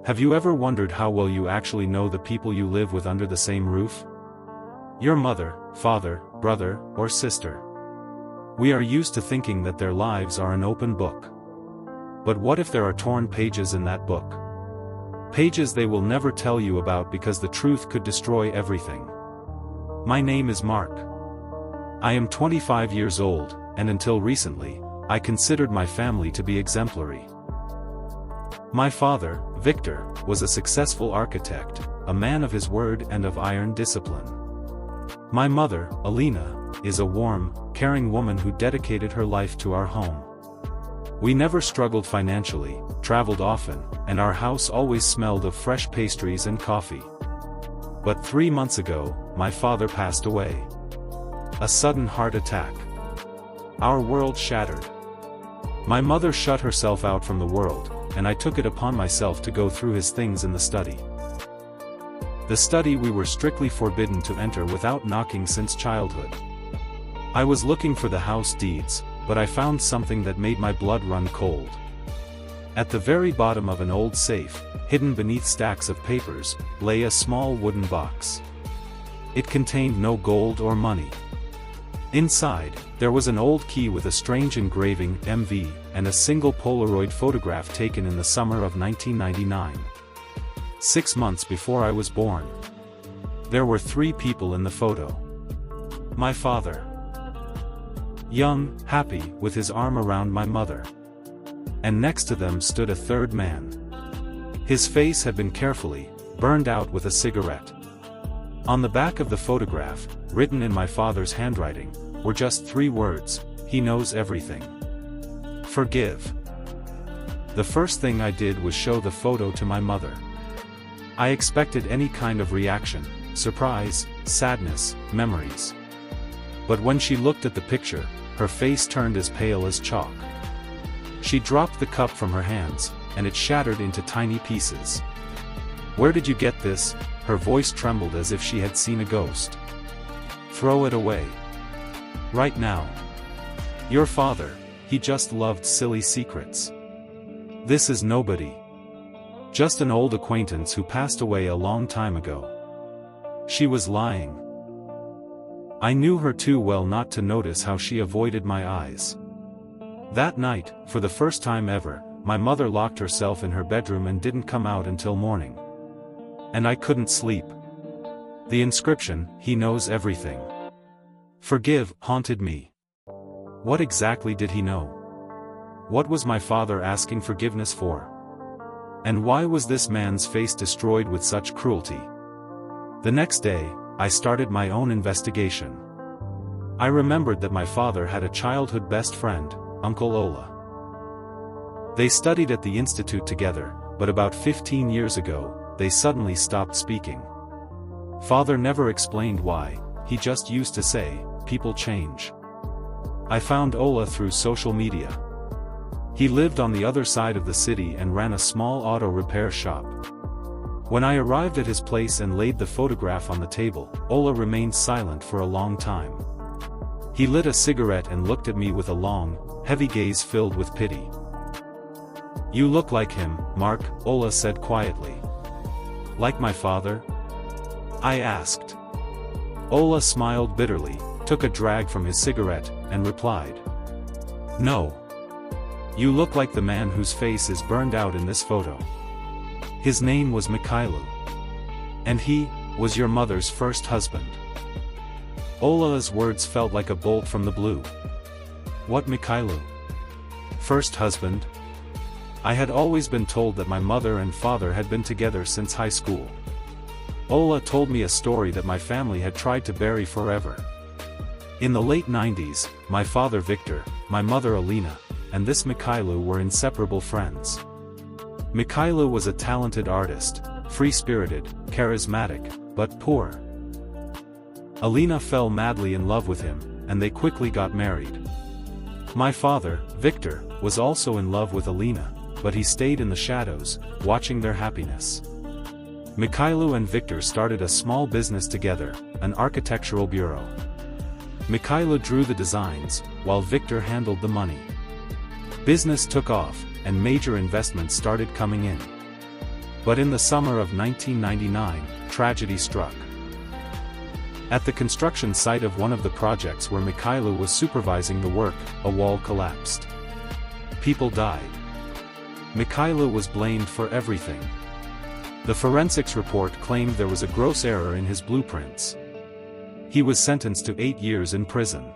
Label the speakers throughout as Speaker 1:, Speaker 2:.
Speaker 1: Have you ever wondered how well you actually know the people you live with under the same roof? Your mother, father, brother, or sister. We are used to thinking that their lives are an open book. But what if there are torn pages in that book? Pages they will never tell you about because the truth could destroy everything. My name is Mark. I am 25 years old, and until recently, I considered my family to be exemplary. My father, Victor, was a successful architect, a man of his word and of iron discipline. My mother, Alina, is a warm, caring woman who dedicated her life to our home. We never struggled financially, traveled often, and our house always smelled of fresh pastries and coffee. But 3 months ago, my father passed away. A sudden heart attack. Our world shattered. My mother shut herself out from the world, and I took it upon myself to go through his things in the study. The study we were strictly forbidden to enter without knocking since childhood. I was looking for the house deeds, but I found something that made my blood run cold. At the very bottom of an old safe, hidden beneath stacks of papers, lay a small wooden box. It contained no gold or money. Inside, there was an old key with a strange engraving, MV, and a single Polaroid photograph taken in the summer of 1999. 6 months before I was born. There were 3 people in the photo. My father. Young, happy, with his arm around my mother. And next to them stood a third man. His face had been carefully burned out with a cigarette. On the back of the photograph, written in my father's handwriting, were just 3 words: he knows everything. Forgive. The first thing I did was show the photo to my mother. I expected any kind of reaction: surprise, sadness, memories. But when she looked at the picture, her face turned as pale as chalk. She dropped the cup from her hands, and it shattered into tiny pieces. "Where did you get this?" Her voice trembled as if she had seen a ghost. "Throw it away. Right now. Your father, he just loved silly secrets. This is nobody. Just an old acquaintance who passed away a long time ago." She was lying. I knew her too well not to notice how she avoided my eyes. That night, for the first time ever, my mother locked herself in her bedroom and didn't come out until morning. And I couldn't sleep. The inscription, "He knows everything. Forgive," haunted me. What exactly did he know? What was my father asking forgiveness for? And why was this man's face destroyed with such cruelty? The next day, I started my own investigation. I remembered that my father had a childhood best friend, Uncle Ola. They studied at the institute together, but about 15 years ago, they suddenly stopped speaking. Father never explained why, he just used to say, "People change." I found Ola through social media. He lived on the other side of the city and ran a small auto repair shop. When I arrived at his place and laid the photograph on the table, Ola remained silent for a long time. He lit a cigarette and looked at me with a long, heavy gaze filled with pity. "You look like him, Mark," Ola said quietly. "Like my father?" I asked. Ola smiled bitterly, took a drag from his cigarette, and replied, "No. You look like the man whose face is burned out in this photo. His name was Mikhailu. And he was your mother's first husband." Ola's words felt like a bolt from the blue. What Mikhailu? First husband? I had always been told that my mother and father had been together since high school. Ola told me a story that my family had tried to bury forever. In the late 90s, my father Victor, my mother Alina, and this Mikhailu were inseparable friends. Mikhailu was a talented artist, free-spirited, charismatic, but poor. Alina fell madly in love with him, and they quickly got married. My father, Victor, was also in love with Alina, but he stayed in the shadows, watching their happiness. Mikhailu and Victor started a small business together, an architectural bureau. Mikhailu drew the designs, while Victor handled the money. Business took off, and major investments started coming in. But in the summer of 1999, tragedy struck. At the construction site of one of the projects where Mikhailo was supervising the work, a wall collapsed. People died. Mikhailo was blamed for everything. The forensics report claimed there was a gross error in his blueprints. He was sentenced to 8 years in prison.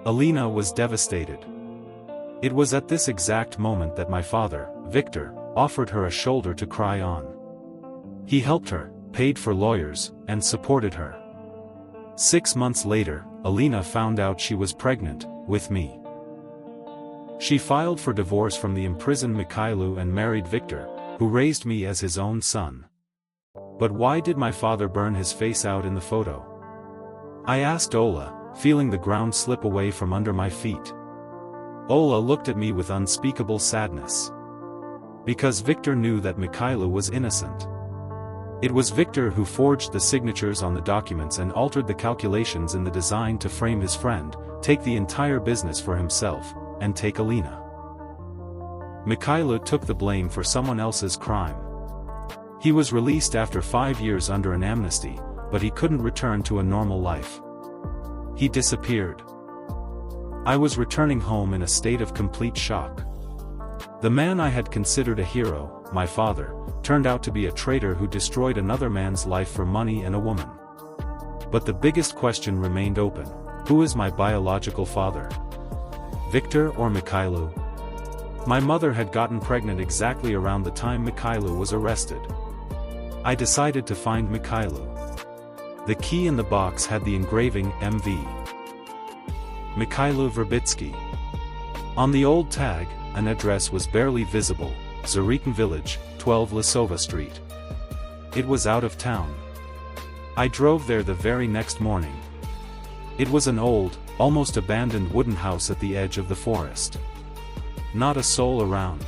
Speaker 1: Alina was devastated. It was at this exact moment that my father, Victor, offered her a shoulder to cry on. He helped her, paid for lawyers, and supported her. 6 months later, Alina found out she was pregnant, with me. She filed for divorce from the imprisoned Mikhailo and married Victor, who raised me as his own son. But why did my father burn his face out in the photo? I asked Ola, feeling the ground slip away from under my feet. Ola looked at me with unspeakable sadness. Because Victor knew that Mikhailo was innocent. It was Victor who forged the signatures on the documents and altered the calculations in the design to frame his friend, take the entire business for himself, and take Alina. Mikhailo took the blame for someone else's crime. He was released after 5 years under an amnesty, but he couldn't return to a normal life. He disappeared. I was returning home in a state of complete shock. The man I had considered a hero, my father, turned out to be a traitor who destroyed another man's life for money and a woman. But the biggest question remained open: who is my biological father? Victor or Mikhailo? My mother had gotten pregnant exactly around the time Mikhailo was arrested. I decided to find Mikhailo. The key in the box had the engraving MV. Mikhailo Verbitsky. On the old tag, an address was barely visible: Zarikin Village, 12 Lisova Street. It was out of town. I drove there the very next morning. It was an old, almost abandoned wooden house at the edge of the forest. Not a soul around.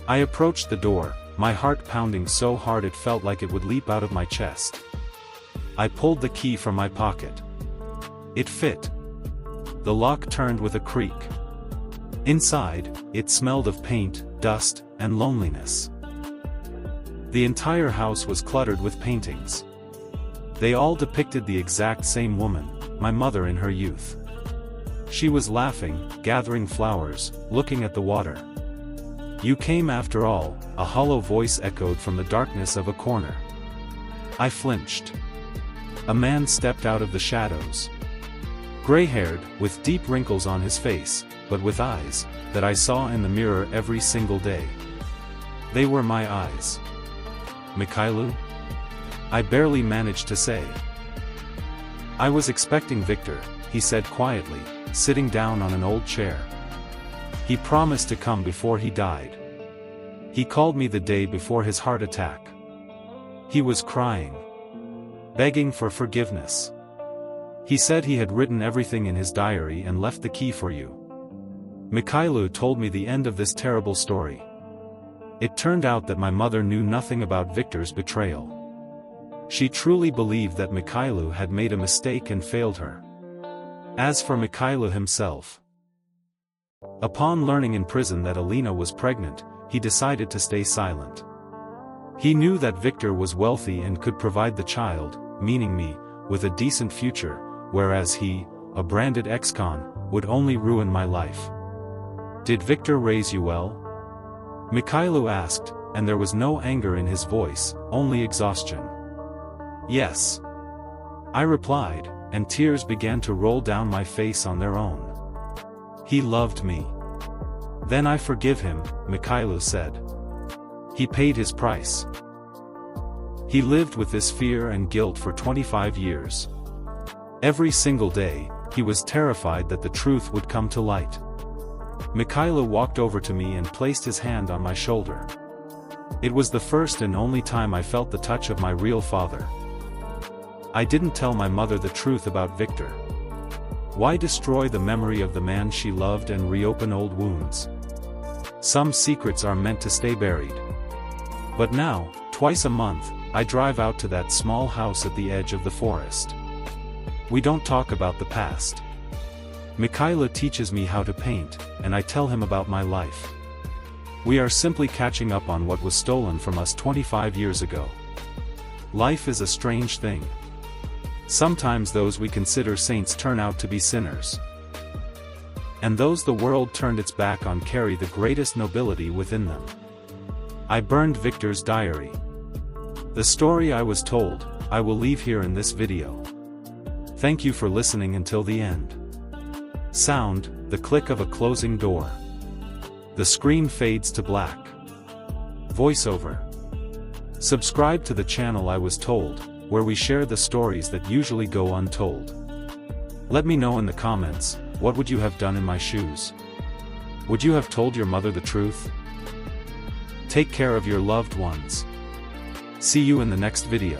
Speaker 1: I approached the door, my heart pounding so hard it felt like it would leap out of my chest. I pulled the key from my pocket. It fit. The lock turned with a creak. Inside, it smelled of paint, dust, and loneliness. The entire house was cluttered with paintings. They all depicted the exact same woman, my mother in her youth. She was laughing, gathering flowers, looking at the water. "You came after all," a hollow voice echoed from the darkness of a corner. I flinched. A man stepped out of the shadows. Gray-haired, with deep wrinkles on his face, but with eyes that I saw in the mirror every single day. They were my eyes. "Mikhailo?" I barely managed to say. "I was expecting Victor," he said quietly, sitting down on an old chair. "He promised to come before he died. He called me the day before his heart attack. He was crying, begging for forgiveness. He said he had written everything in his diary and left the key for you." Mikhailo told me the end of this terrible story. It turned out that my mother knew nothing about Victor's betrayal. She truly believed that Mikhailo had made a mistake and failed her. As for Mikhailo himself, upon learning in prison that Alina was pregnant, he decided to stay silent. He knew that Victor was wealthy and could provide the child, meaning me, with a decent future, whereas he, a branded ex-con, would only ruin my life. "Did Victor raise you well?" Mikhailo asked, and there was no anger in his voice, only exhaustion. "Yes," I replied, and tears began to roll down my face on their own. "He loved me." "Then I forgive him," Mikhailo said. "He paid his price. He lived with this fear and guilt for 25 years. Every single day, he was terrified that the truth would come to light." Mikhailo walked over to me and placed his hand on my shoulder. It was the first and only time I felt the touch of my real father. I didn't tell my mother the truth about Victor. Why destroy the memory of the man she loved and reopen old wounds? Some secrets are meant to stay buried. But now, twice a month, I drive out to that small house at the edge of the forest. We don't talk about the past. Mikhailo teaches me how to paint, and I tell him about my life. We are simply catching up on what was stolen from us 25 years ago. Life is a strange thing. Sometimes those we consider saints turn out to be sinners. And those the world turned its back on carry the greatest nobility within them. I burned Victor's diary. The story I was told, I will leave here in this video. Thank you for listening until the end. Sound, the click of a closing door. The screen fades to black. Voiceover. Subscribe to the channel I was told, where we share the stories that usually go untold. Let me know in the comments, what would you have done in my shoes? Would you have told your mother the truth? Take care of your loved ones. See you in the next video.